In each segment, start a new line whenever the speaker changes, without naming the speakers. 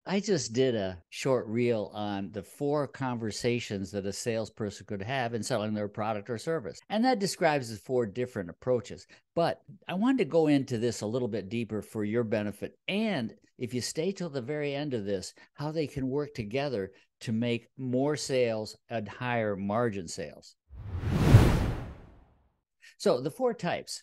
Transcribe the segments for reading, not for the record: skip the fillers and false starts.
I just did a short reel on the 4 conversations that a salesperson could have in selling their product or service. And that describes the 4 different approaches. But I wanted to go into this a little bit deeper for your benefit. And if you stay till the very end of this, how they can work together to make more sales and higher margin sales. So the 4 types.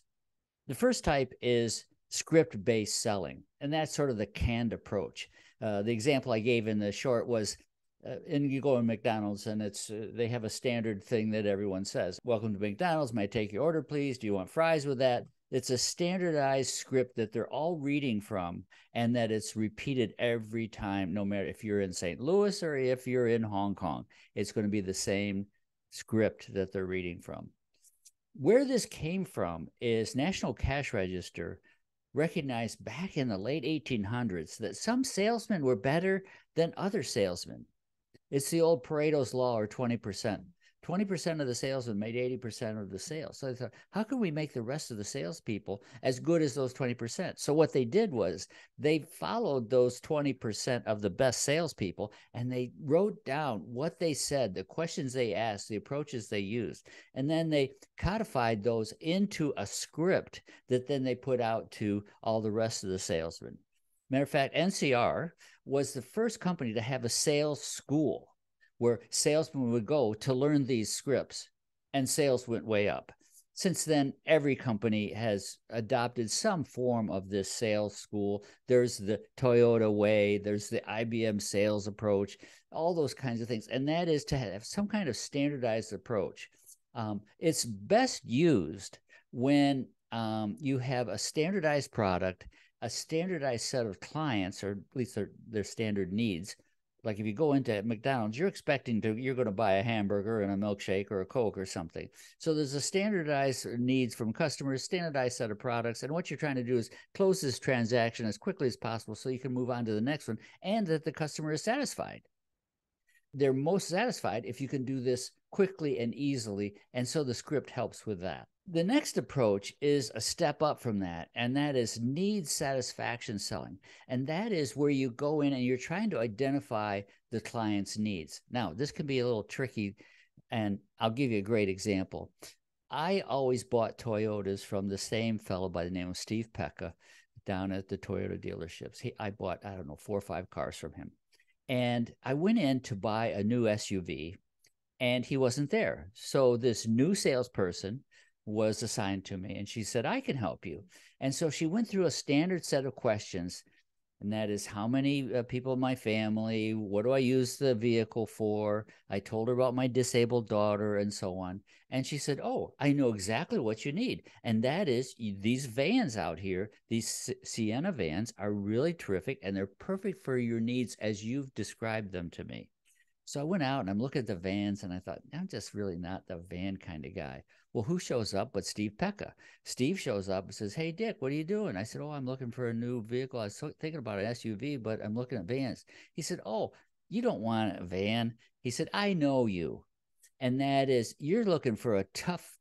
The first type is script-based selling, and that's sort of the canned approach. The example I gave in the short was, and you go in McDonald's and they have a standard thing that everyone says, "Welcome to McDonald's, may I take your order, please? Do you want fries with that?" It's a standardized script that they're all reading from, and that it's repeated every time, no matter if you're in St. Louis or if you're in Hong Kong. It's going to be the same script that they're reading from. Where this came from is National Cash Register recognized back in the late 1800s that some salesmen were better than other salesmen. It's the old Pareto's law, or 20%. 20% of the salesmen made 80% of the sales. So they thought, how can we make the rest of the salespeople as good as those 20%? So what they did was they followed those 20% of the best salespeople, and they wrote down what they said, the questions they asked, the approaches they used, and then they codified those into a script that then they put out to all the rest of the salesmen. Matter of fact, NCR was the first company to have a sales school where salesmen would go to learn these scripts, and sales went way up. Since then, every company has adopted some form of this sales school. There's the Toyota way, there's the IBM sales approach, all those kinds of things. And that is to have some kind of standardized approach. It's best used when you have a standardized product, a standardized set of clients, or at least their standard needs. Like if you go into McDonald's, you're going to buy a hamburger and a milkshake or a Coke or something. So there's a standardized needs from customers, standardized set of products. And what you're trying to do is close this transaction as quickly as possible so you can move on to the next one, and that the customer is satisfied. They're most satisfied if you can do this quickly and easily. And so the script helps with that. The next approach is a step up from that, and that is needs satisfaction selling. And that is where you go in and you're trying to identify the client's needs. Now, this can be a little tricky, and I'll give you a great example. I always bought Toyotas from the same fellow by the name of Steve Pecca down at the Toyota dealerships. I bought, I don't know, 4 or 5 cars from him. And I went in to buy a new SUV, and he wasn't there. So this new salesperson was assigned to me, and she said, "I can help you." And so she went through a standard set of questions, and that is, how many people in my family, what do I use the vehicle for? I told her about my disabled daughter and so on. And she said, "Oh, I know exactly what you need. And that is, these vans out here, these Sienna vans are really terrific, and they're perfect for your needs as you've described them to me." So I went out and I'm looking at the vans, and I thought, I'm just really not the van kind of guy. Well, who shows up but Steve Pecca? Steve shows up and says, "Hey, Dick, what are you doing?" I said, "Oh, I'm looking for a new vehicle. I was thinking about an SUV, but I'm looking at vans." He said, "Oh, you don't want a van." He said, "I know you. And that is, you're looking for a tough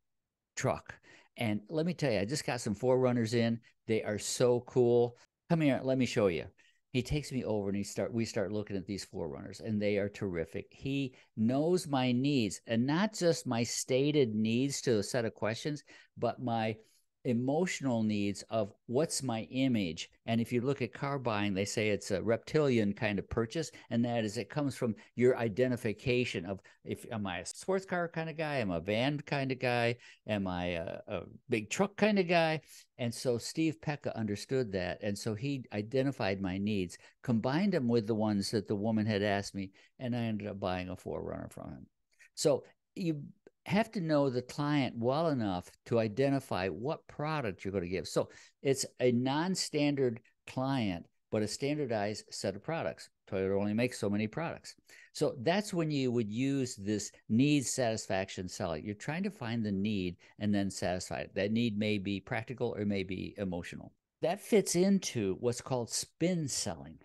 truck. And let me tell you, I just got some Forerunners in. They are so cool. Come here, let me show you." He takes me over, and we start looking at these Forerunners, and they are terrific. He knows my needs, and not just my stated needs to a set of questions, but my emotional needs of what's my image. And if you look at car buying, they say it's a reptilian kind of purchase, and that is, it comes from your identification of, if am I a sports car kind of guy, am I a van kind of guy, am I a big truck kind of guy? And so Steve Pecca understood that, and so he identified my needs, combined them with the ones that the woman had asked me, and I ended up buying a Forerunner from him. So you have to know the client well enough to identify what product you're going to give. So it's a non-standard client, but a standardized set of products. Toyota only makes so many products. So that's when you would use this needs satisfaction selling. You're trying to find the need and then satisfy it. That need may be practical or may be emotional. That fits into what's called spin selling,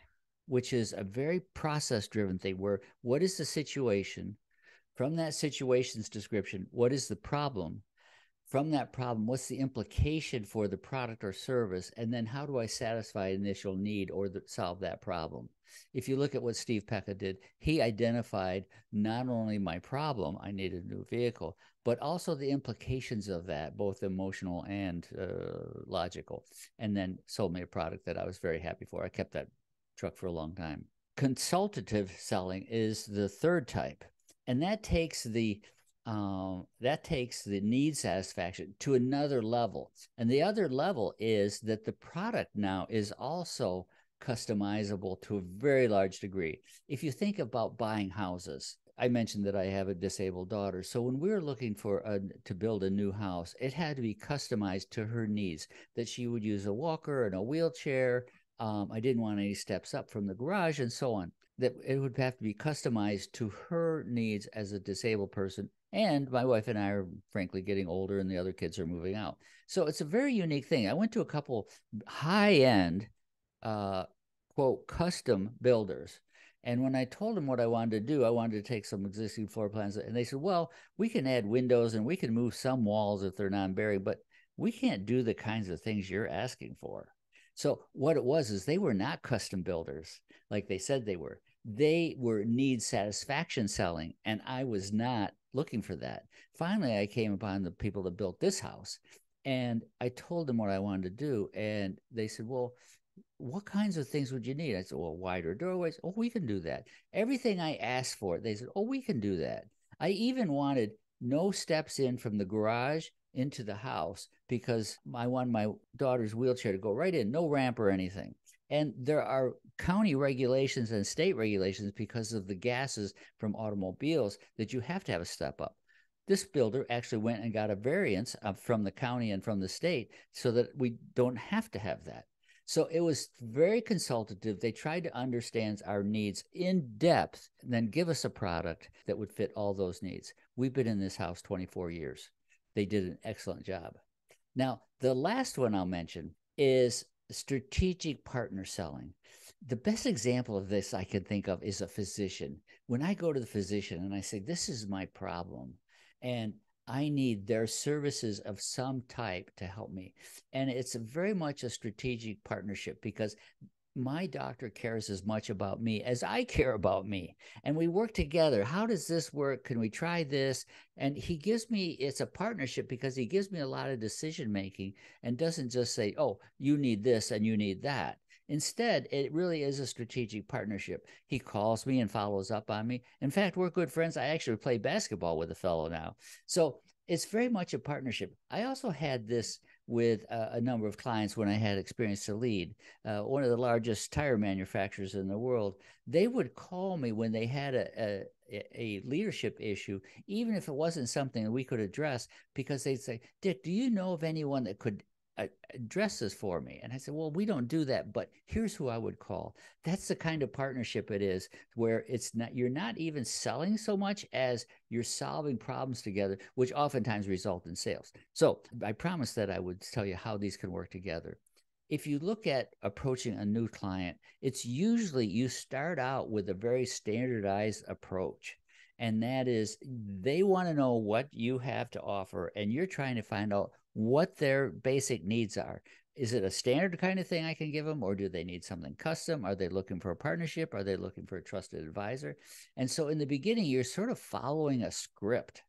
which is a very process-driven thing where, what is the situation? From that situation's description, what is the problem? from that problem, what's the implication for the product or service? And then how do I satisfy initial need or solve that problem? If you look at what Steve Pecca did, he identified not only my problem, I needed a new vehicle, but also the implications of that, both emotional and logical, and then sold me a product that I was very happy for. I kept that truck for a long time. Consultative selling is the third type, and that takes the need satisfaction to another level. And the other level is that the product now is also customizable to a very large degree. If you think about buying houses, I mentioned that I have a disabled daughter. So when we were looking to build a new house, it had to be customized to her needs, that she would use a walker and a wheelchair. I didn't want any steps up from the garage and so on. That it would have to be customized to her needs as a disabled person. And my wife and I are frankly getting older and the other kids are moving out. So it's a very unique thing. I went to a couple high-end, quote, custom builders. And when I told them what I wanted to do, I wanted to take some existing floor plans. And they said, well, we can add windows and we can move some walls if they're non-bearing, but we can't do the kinds of things you're asking for. So what it was is they were not custom builders like they said they were. They were need satisfaction selling, and I was not looking for that. Finally, I came upon the people that built this house, and I told them what I wanted to do, and they said, well, what kinds of things would you need? I said, well, wider doorways. Oh, we can do that. Everything I asked for, they said, oh, we can do that. I even wanted no steps in from the garage into the house because I want my daughter's wheelchair to go right in, no ramp or anything. And there are county regulations and state regulations because of the gases from automobiles that you have to have a step up. This builder actually went and got a variance from the county and from the state so that we don't have to have that. So it was very consultative. They tried to understand our needs in depth and then give us a product that would fit all those needs. We've been in this house 24 years. They did an excellent job. Now, the last one I'll mention is strategic partner selling. The best example of this I can think of is a physician. When I go to the physician and I say, this is my problem, and I need their services of some type to help me. And it's very much a strategic partnership because my doctor cares as much about me as I care about me. And we work together. How does this work? Can we try this? And he gives me, it's a partnership because he gives me a lot of decision making and doesn't just say, oh, you need this and you need that. Instead, it really is a strategic partnership. He calls me and follows up on me. In fact, we're good friends. I actually play basketball with a fellow now. So it's very much a partnership. I also had this with a number of clients when I had experience to lead. One of the largest tire manufacturers in the world, they would call me when they had a leadership issue, even if it wasn't something that we could address, because they'd say, Dick, do you know of anyone that could address this for me? And I said, well, we don't do that, but here's who I would call. That's the kind of partnership it is, where it's not, you're not even selling so much as you're solving problems together, which oftentimes result in sales. So I promised that I would tell you how these can work together. If you look at approaching a new client, it's usually you start out with a very standardized approach. And that is, they want to know what you have to offer, and you're trying to find out what their basic needs are. Is it a standard kind of thing I can give them, or do they need something custom? Are they looking for a partnership? Are they looking for a trusted advisor? And so in the beginning, you're sort of following a script,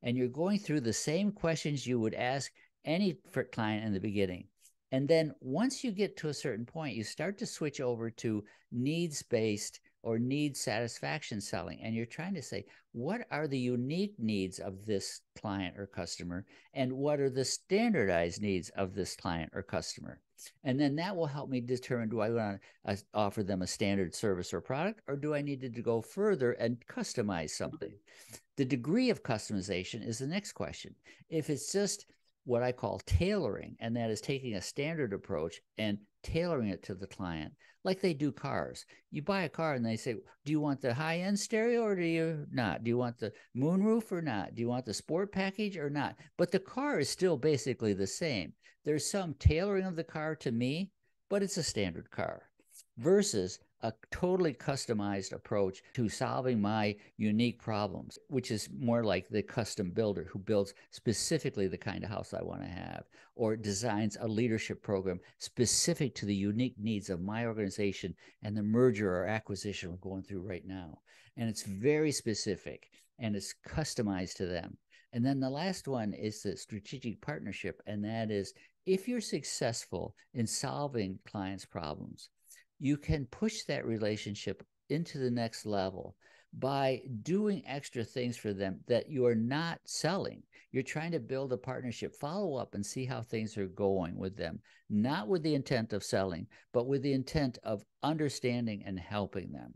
and you're going through the same questions you would ask any client in the beginning. And then once you get to a certain point, you start to switch over to needs-based or need satisfaction selling. And you're trying to say, what are the unique needs of this client or customer? And what are the standardized needs of this client or customer? And then that will help me determine, do I want to offer them a standard service or product, or do I need to go further and customize something? The degree of customization is the next question. If it's just what I call tailoring, and that is taking a standard approach and tailoring it to the client, like they do cars. You buy a car and they say, do you want the high-end stereo or do you not? Do you want the moonroof or not? Do you want the sport package or not? But the car is still basically the same. There's some tailoring of the car to me, but it's a standard car. Versus a totally customized approach to solving my unique problems, which is more like the custom builder who builds specifically the kind of house I want to have, or designs a leadership program specific to the unique needs of my organization and the merger or acquisition we're going through right now. And it's very specific and it's customized to them. And then the last one is the strategic partnership, and that is if you're successful in solving clients' problems, you can push that relationship into the next level by doing extra things for them that you are not selling. You're trying to build a partnership, follow up and see how things are going with them, not with the intent of selling, but with the intent of understanding and helping them.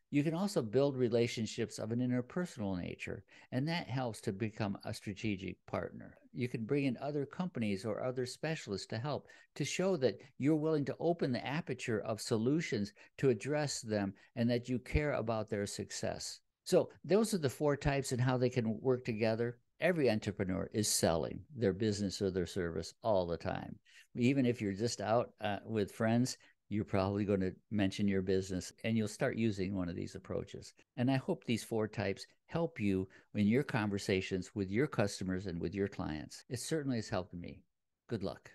You can also build relationships of an interpersonal nature, and that helps to become a strategic partner. You can bring in other companies or other specialists to help, to show that you're willing to open the aperture of solutions to address them and that you care about their success. So those are the 4 types and how they can work together. Every entrepreneur is selling their business or their service all the time. Even if you're just out with friends, you're probably going to mention your business and you'll start using one of these approaches. And I hope these 4 types help you in your conversations with your customers and with your clients. It certainly has helped me. Good luck.